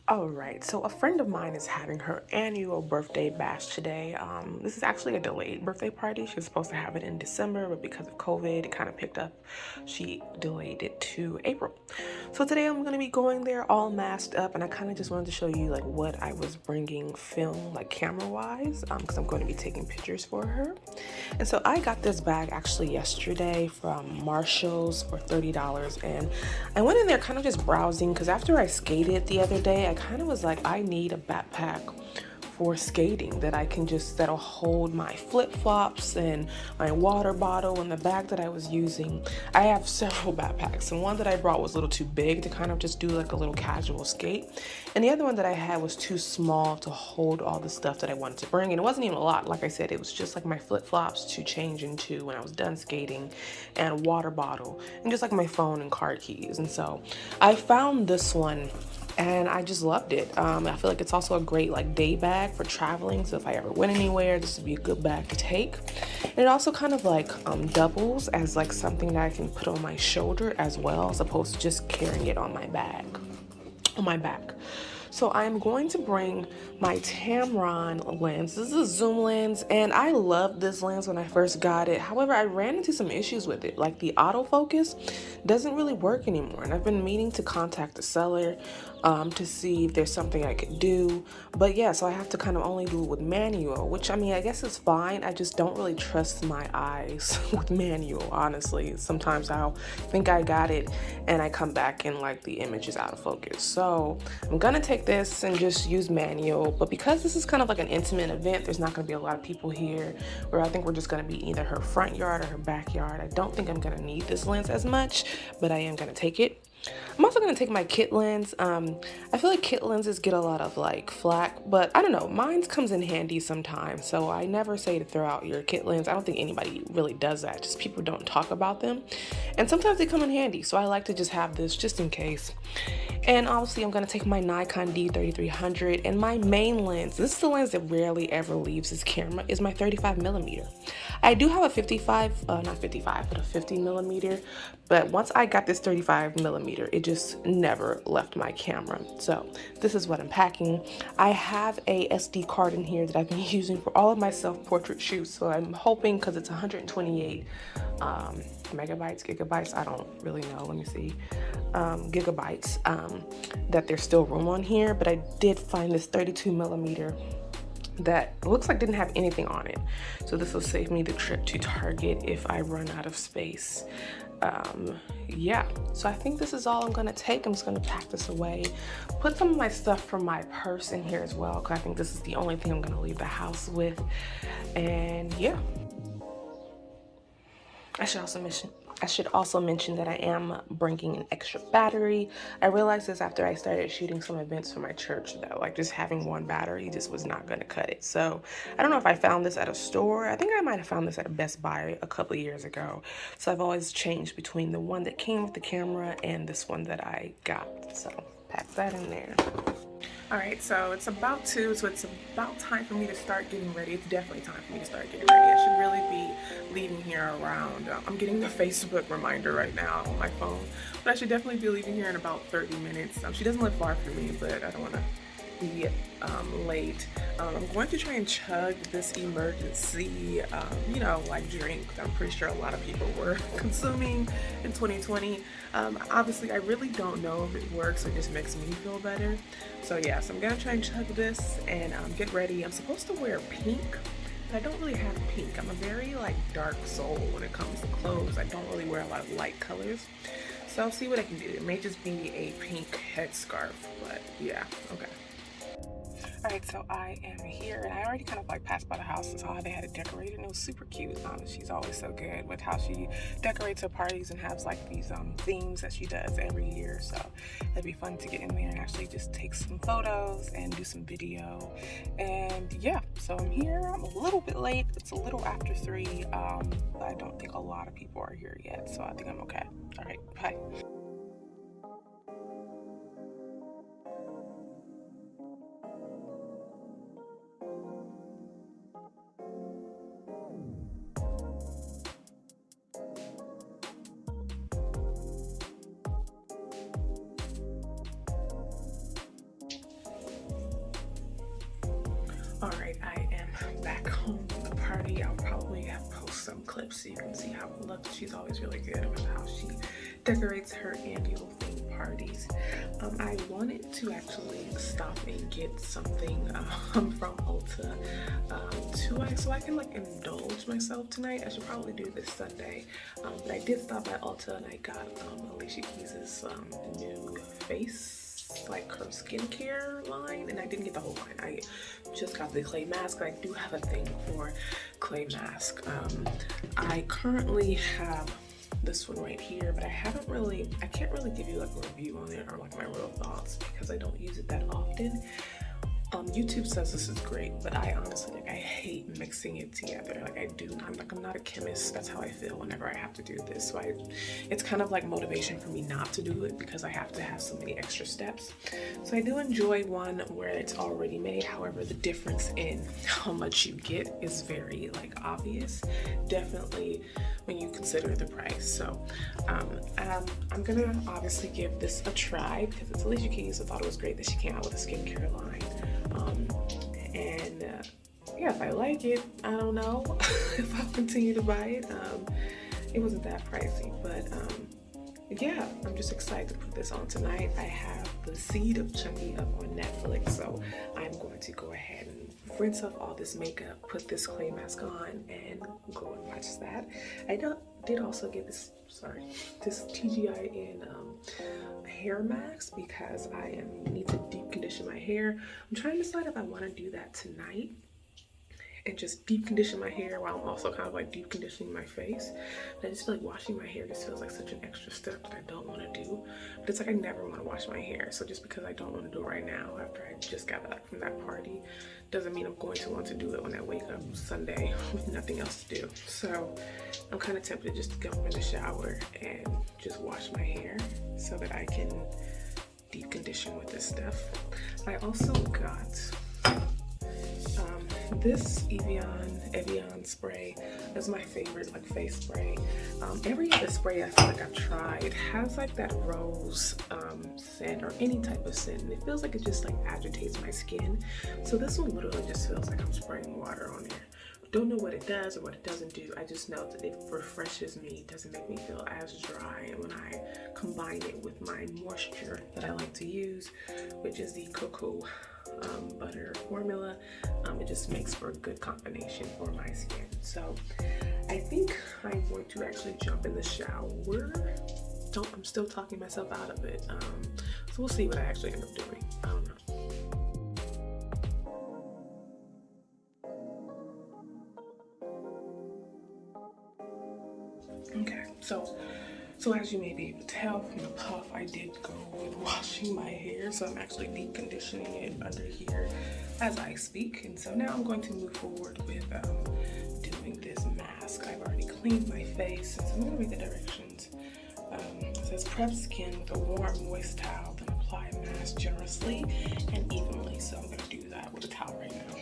All right, so a friend of mine is having her annual birthday bash today. This is actually a delayed birthday party. She was supposed to have it in December, but because of COVID, it kind of picked up. She delayed it to April. So today I'm gonna be going there all masked up, and I kind of just wanted to show you like what I was bringing film, like camera wise, because I'm going to be taking pictures for her. And so I got this bag actually yesterday from Marshall's for $30. And I went in there kind of just browsing because after I skated the other day, I kind of was like, I need a backpack for skating that'll hold my flip-flops and my water bottle and the bag that I was using. I have several backpacks, and one that I brought was a little too big to kind of just do like a little casual skate, and the other one that I had was too small to hold all the stuff that I wanted to bring. And it wasn't even a lot. Like I said, it was just like my flip-flops to change into when I was done skating, and water bottle, and just like my phone and car keys. And so I found this one and I just loved it. I feel like it's also a great like day bag for traveling. So if I ever went anywhere, this would be a good bag to take. And it also kind of like doubles as like something that I can put on my shoulder as well, as opposed to just carrying it on my back. So I'm going to bring my Tamron lens. This is a zoom lens, and I loved this lens when I first got it. However, I ran into some issues with it. Like the autofocus doesn't really work anymore, and I've been meaning to contact the seller to see if there's something I could do. But yeah, so I have to kind of only do it with manual, which I mean, I guess is fine. I just don't really trust my eyes with manual, honestly. Sometimes I'll think I got it and I come back and like the image is out of focus. So I'm gonna take this and just use manual. But because this is kind of like an intimate event, there's not gonna be a lot of people here, where I think we're just gonna be either her front yard or her backyard. I don't think I'm gonna need this lens as much, but I am gonna take it. I'm also gonna take my kit lens. I feel like kit lenses get a lot of like flack, but I don't know, mine comes in handy sometimes. So I never say to throw out your kit lens. I don't think anybody really does that. Just people don't talk about them. And sometimes they come in handy. So I like to just have this just in case. And obviously I'm gonna take my Nikon D3300, and my main lens, this is the lens that rarely ever leaves this camera, is my 35mm. I do have a 55, not 55, but a 50mm. But once I got this 35mm, it just never left my camera. So this is what I'm packing. I have a SD card in here that I've been using for all of my self-portrait shoots. So I'm hoping, because it's 128 megabytes, gigabytes, I don't really know, let me see, gigabytes, that there's still room on here. But I did find this 32mm that looks like didn't have anything on it. So this will save me the trip to Target if I run out of space. Yeah, so I think this is all I'm gonna take. I'm just gonna pack this away, put some of my stuff from my purse in here as well, because I think this is the only thing I'm gonna leave the house with. And yeah, I should also mention that I am bringing an extra battery. I realized this after I started shooting some events for my church, though. Like, just having one battery just was not going to cut it. So I don't know if I found this at a store. I think I might have found this at a Best Buy a couple of years ago. So I've always changed between the one that came with the camera and this one that I got. So pack that in there. All right, so it's about 2, so it's about time for me to start getting ready. It's definitely time for me to start getting ready. I should really be leaving here around, I'm getting the Facebook reminder right now on my phone, but I should definitely be leaving here in about 30 minutes. She doesn't live far from me, but I don't want to be late. I'm going to try and chug this emergency, like drink I'm pretty sure a lot of people were consuming in 2020. Obviously, I really don't know if it works or just makes me feel better. So yeah, so I'm gonna try and chug this and get ready. I'm supposed to wear pink, but I don't really have pink. I'm a very like dark soul when it comes to clothes. I don't really wear a lot of light colors. So I'll see what I can do. It may just be a pink headscarf, but yeah, okay. All right, so I am here, and I already kind of like passed by the house and saw how they had it decorated, and it was super cute. She's always so good with how she decorates her parties and has like these themes that she does every year. So it'd be fun to get in there and actually just take some photos and do some video. And yeah, so I'm here. I'm a little bit late. It's a little after 3, but I don't think a lot of people are here yet, so I think I'm okay. All right, bye. All right, I am back home from the party. I'll probably post some clips so you can see how it looks. She's always really good about how she decorates her annual theme parties. I wanted to actually stop and get something from Ulta so I can like indulge myself tonight. I should probably do this Sunday, but I did stop at Ulta and I got Alicia Keys' new face, like her skincare line, and I didn't get the whole line. I just got the clay mask. I do have a thing for clay mask. I currently have this one right here, but I can't really give you like a review on it or like my real thoughts because I don't use it that often. YouTube says this is great, but I honestly, like, I hate mixing it together. Like I'm not a chemist. That's how I feel whenever I have to do this. So it's kind of like motivation for me not to do it because I have to have so many extra steps. So I do enjoy one where it's already made. However, the difference in how much you get is very like obvious. Definitely when you consider the price. So I'm gonna obviously give this a try because it's Alicia Keys. I thought it was great that she came out with a skincare line. Yeah, if I like it, I don't know if I'll continue to buy it. It wasn't that pricey, but yeah, I'm just excited to put this on tonight. I have The Seed of Chunky up on Netflix, so I'm going to go ahead and rinse off all this makeup, put this clay mask on, and go and watch that. I did also get this TGIN hair mask because I need to deep condition my hair. I'm trying to decide if I want to do that tonight and just deep condition my hair while I'm also kind of like deep conditioning my face. But I just feel like washing my hair just feels like such an extra step that I don't want to do. But it's like I never want to wash my hair. So just because I don't want to do it right now after I just got back from that party doesn't mean I'm going to want to do it when I wake up Sunday with nothing else to do. So I'm kind of tempted just to jump in the shower and just wash my hair so that I can deep condition with this stuff. I also got this Evian spray. That's my favorite like face spray. Every other spray I feel like I've tried has like that rose scent or any type of scent, and it feels like it just like agitates my skin. So this one literally just feels like I'm spraying water on there. Don't know what it does or what it doesn't do. I just know that it refreshes me, doesn't make me feel as dry. And when I combine it with my moisture that I like to use, which is the cocoa butter formula, it just makes for a good combination for my skin. So I think I'm going to actually jump in the shower. I'm still talking myself out of it. So we'll see what I actually end up doing. I don't know. Okay, so as you may be able to tell from the puff, I did go with washing my hair, so I'm actually deep conditioning it under here as I speak. And so now I'm going to move forward with doing this mask. I've already cleaned my face, and so I'm going to read the directions. It says prep skin with a warm, moist towel, then apply mask generously and evenly. So I'm going to do that with a towel right now.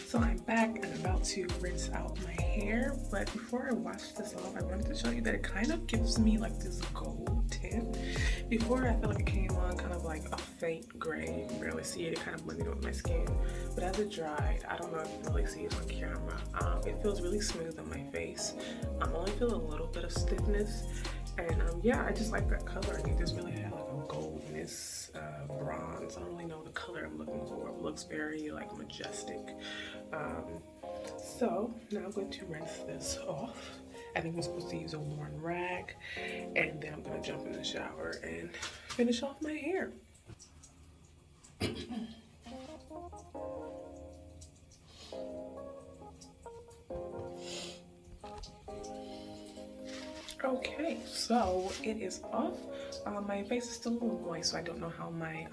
So I'm back and about to rinse out my hair, but before I wash this off, I wanted to show you that it kind of gives me like this gold tint. Before I felt like it came on kind of like a faint gray. You can barely see it. It kind of blended with my skin. But as it dried, I don't know if you can really see it on camera. It feels really smooth on my face. I only feel a little bit of stiffness. And yeah, I just like that color. I think this really had like a goldness, bronze. I don't really know the color I'm looking for. It looks very like majestic. So now I'm going to rinse this off. I think I'm supposed to use a worn rag, and then I'm gonna jump in the shower and finish off my hair. Okay, so it is off. My face is still a little moist, so I don't know how my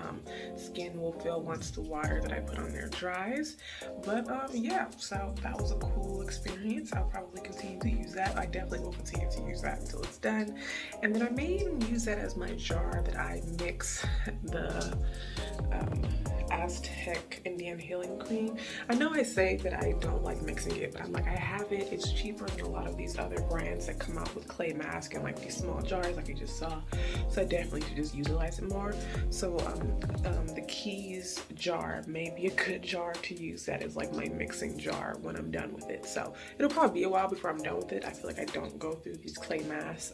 skin will feel once the water that I put on there dries. But yeah, so that was a cool experience. I'll probably continue to use that. I definitely will continue to use that until it's done. And then I may even use that as my jar that I mix the Aztec Indian Healing Cream. I know I say that I don't like mixing it, but I'm like, I have it. It's cheaper than a lot of these other brands that come out with clay mask and like these small jars like you just saw. So I definitely should just utilize it more. So the Keys jar may be a good jar to use that as like my mixing jar when I'm done with it. So it'll probably be a while before I'm done with it. I feel like I don't go through these clay masks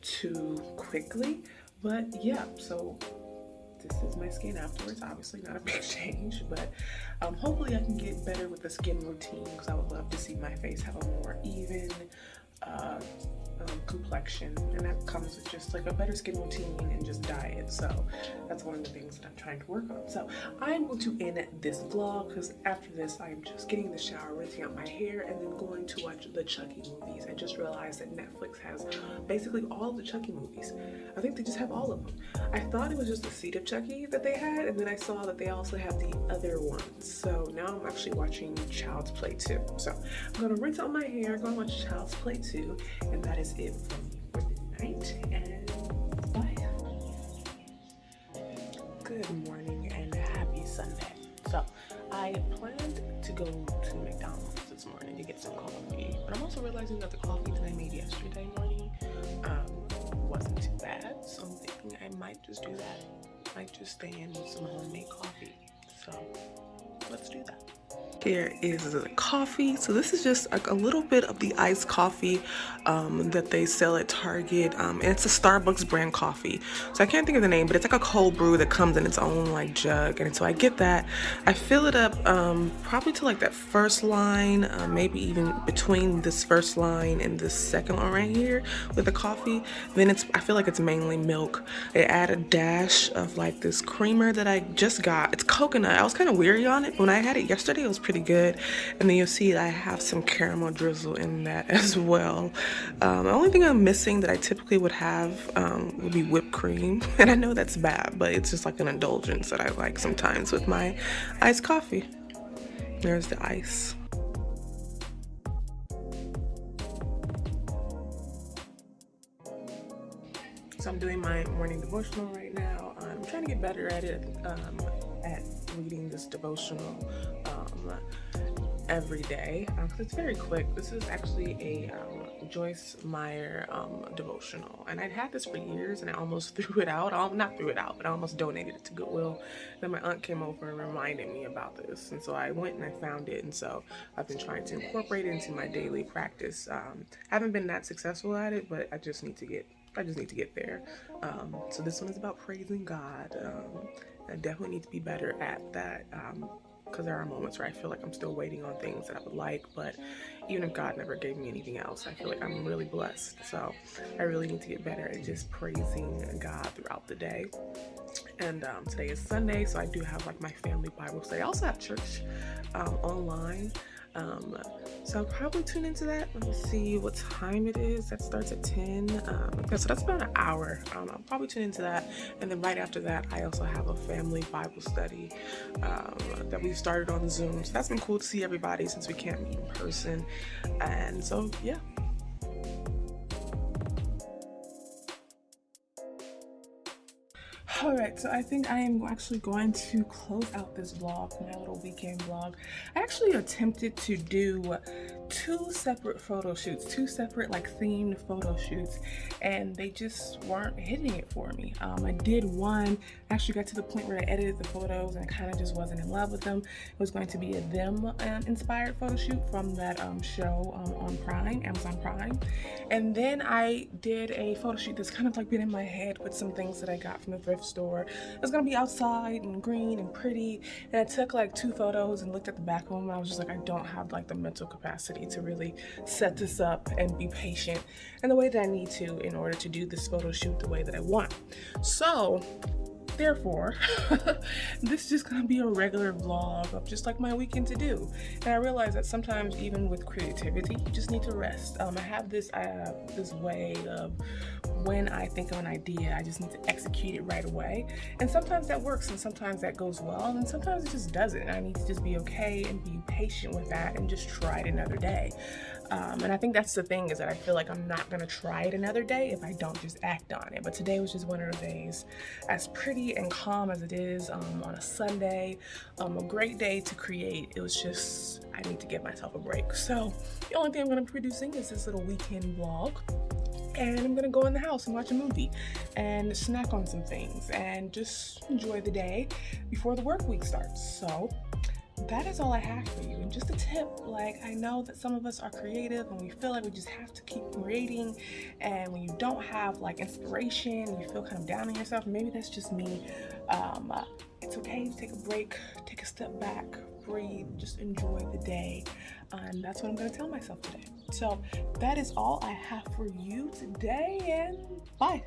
too quickly. But yeah, so this is my skin afterwards. Obviously not a big change, but hopefully I can get better with the skin routine, because I would love to see my face have a more even complexion, and that comes with just like a better skin routine and just diet. So that's one of the things that I'm trying to work on. So I'm going to end this vlog, because after this I'm just getting in the shower, rinsing out my hair, and then going to watch the Chucky movies. I just realized that Netflix has basically all of the Chucky movies. I think they just have all of them. I thought it was just the Seed of Chucky that they had, and then I saw that they also have the other ones. So now I'm actually watching Child's Play 2. So I'm gonna rinse out my hair, go and watch Child's Play 2, and that is it for me for the night, and bye. Good morning and happy Sunday. So I planned to go to McDonald's this morning to get some coffee, but I'm also realizing that the coffee that I made yesterday morning wasn't too bad, so I'm thinking I might just do that. Might just stay in with some homemade coffee. So let's do that. Here is the coffee. So this is just like a little bit of the iced coffee that they sell at Target, and it's a Starbucks brand coffee. So I can't think of the name, but it's like a cold brew that comes in its own like jug, and so I get that. I fill it up probably to like that first line, maybe even between this first line and this second one right here with the coffee. Then I feel like it's mainly milk. I add a dash of like this creamer that I just got. It's coconut. I was kind of weary on it when I had it yesterday. It was pretty good. And then you'll see I have some caramel drizzle in that as well. The only thing I'm missing that I typically would have would be whipped cream, and I know that's bad, but it's just like an indulgence that I like sometimes with my iced coffee. There's the ice. So I'm doing my morning devotional right now. I'm trying to get better at it, at reading this devotional every day, because it's very quick. This is actually a Joyce Meyer devotional, and I'd had this for years, and I almost threw it out. Not threw it out, but I almost donated it to Goodwill. Then my aunt came over and reminded me about this, and so I went and I found it, and so I've been trying to incorporate it into my daily practice. Haven't been that successful at it, but I just need to get there. So this one is about praising God. I definitely need to be better at that, because there are moments where I feel like I'm still waiting on things that I would like, but even if God never gave me anything else, I feel like I'm really blessed. So I really need to get better at just praising God throughout the day. And today is Sunday, so I do have like my family Bible study. I also have church online. So I'll probably tune into that. Let me see what time it is. That starts at 10. Okay, so that's about an hour. I'll probably tune into that. And then right after that, I also have a family Bible study that we've started on Zoom. So that's been cool to see everybody since we can't meet in person. And so, yeah. Alright, so I think I am actually going to close out this vlog, my little weekend vlog. I actually attempted to do two separate photo shoots, two separate like themed photo shoots, and they just weren't hitting it for me. I did one, actually got to the point where I edited the photos and I kind of just wasn't in love with them. It was going to be a them inspired photo shoot from that show on Prime, Amazon Prime. And then I did a photo shoot that's kind of like been in my head with some things that I got from the thrift store. It's gonna be outside and green and pretty. And I took like 2 photos and looked at the back of them, and I was just like, I don't have like the mental capacity to really set this up and be patient in the way that I need to in order to do this photo shoot the way that I want. So therefore, this is just gonna be a regular vlog of just like my weekend to do. And I realize that sometimes even with creativity, you just need to rest. I have this way of when I think of an idea, I just need to execute it right away. And sometimes that works and sometimes that goes well and sometimes it just doesn't. I need to just be okay and be patient with that and just try it another day. And I think that's the thing, is that I feel like I'm not gonna try it another day if I don't just act on it. But today was just one of those days, as pretty and calm as it is on a Sunday, a great day to create. It was just, I need to give myself a break. So the only thing I'm gonna be producing is this little weekend vlog. And I'm gonna go in the house and watch a movie and snack on some things and just enjoy the day before the work week starts. So that is all I have for you. And just a tip, like, I know that some of us are creative and we feel like we just have to keep creating, and when you don't have like inspiration, you feel kind of down on yourself. Maybe that's just me. It's okay to take a break, take a step back, breathe, just enjoy the day. And that's what I'm going to tell myself today. So that is all I have for you today, and bye.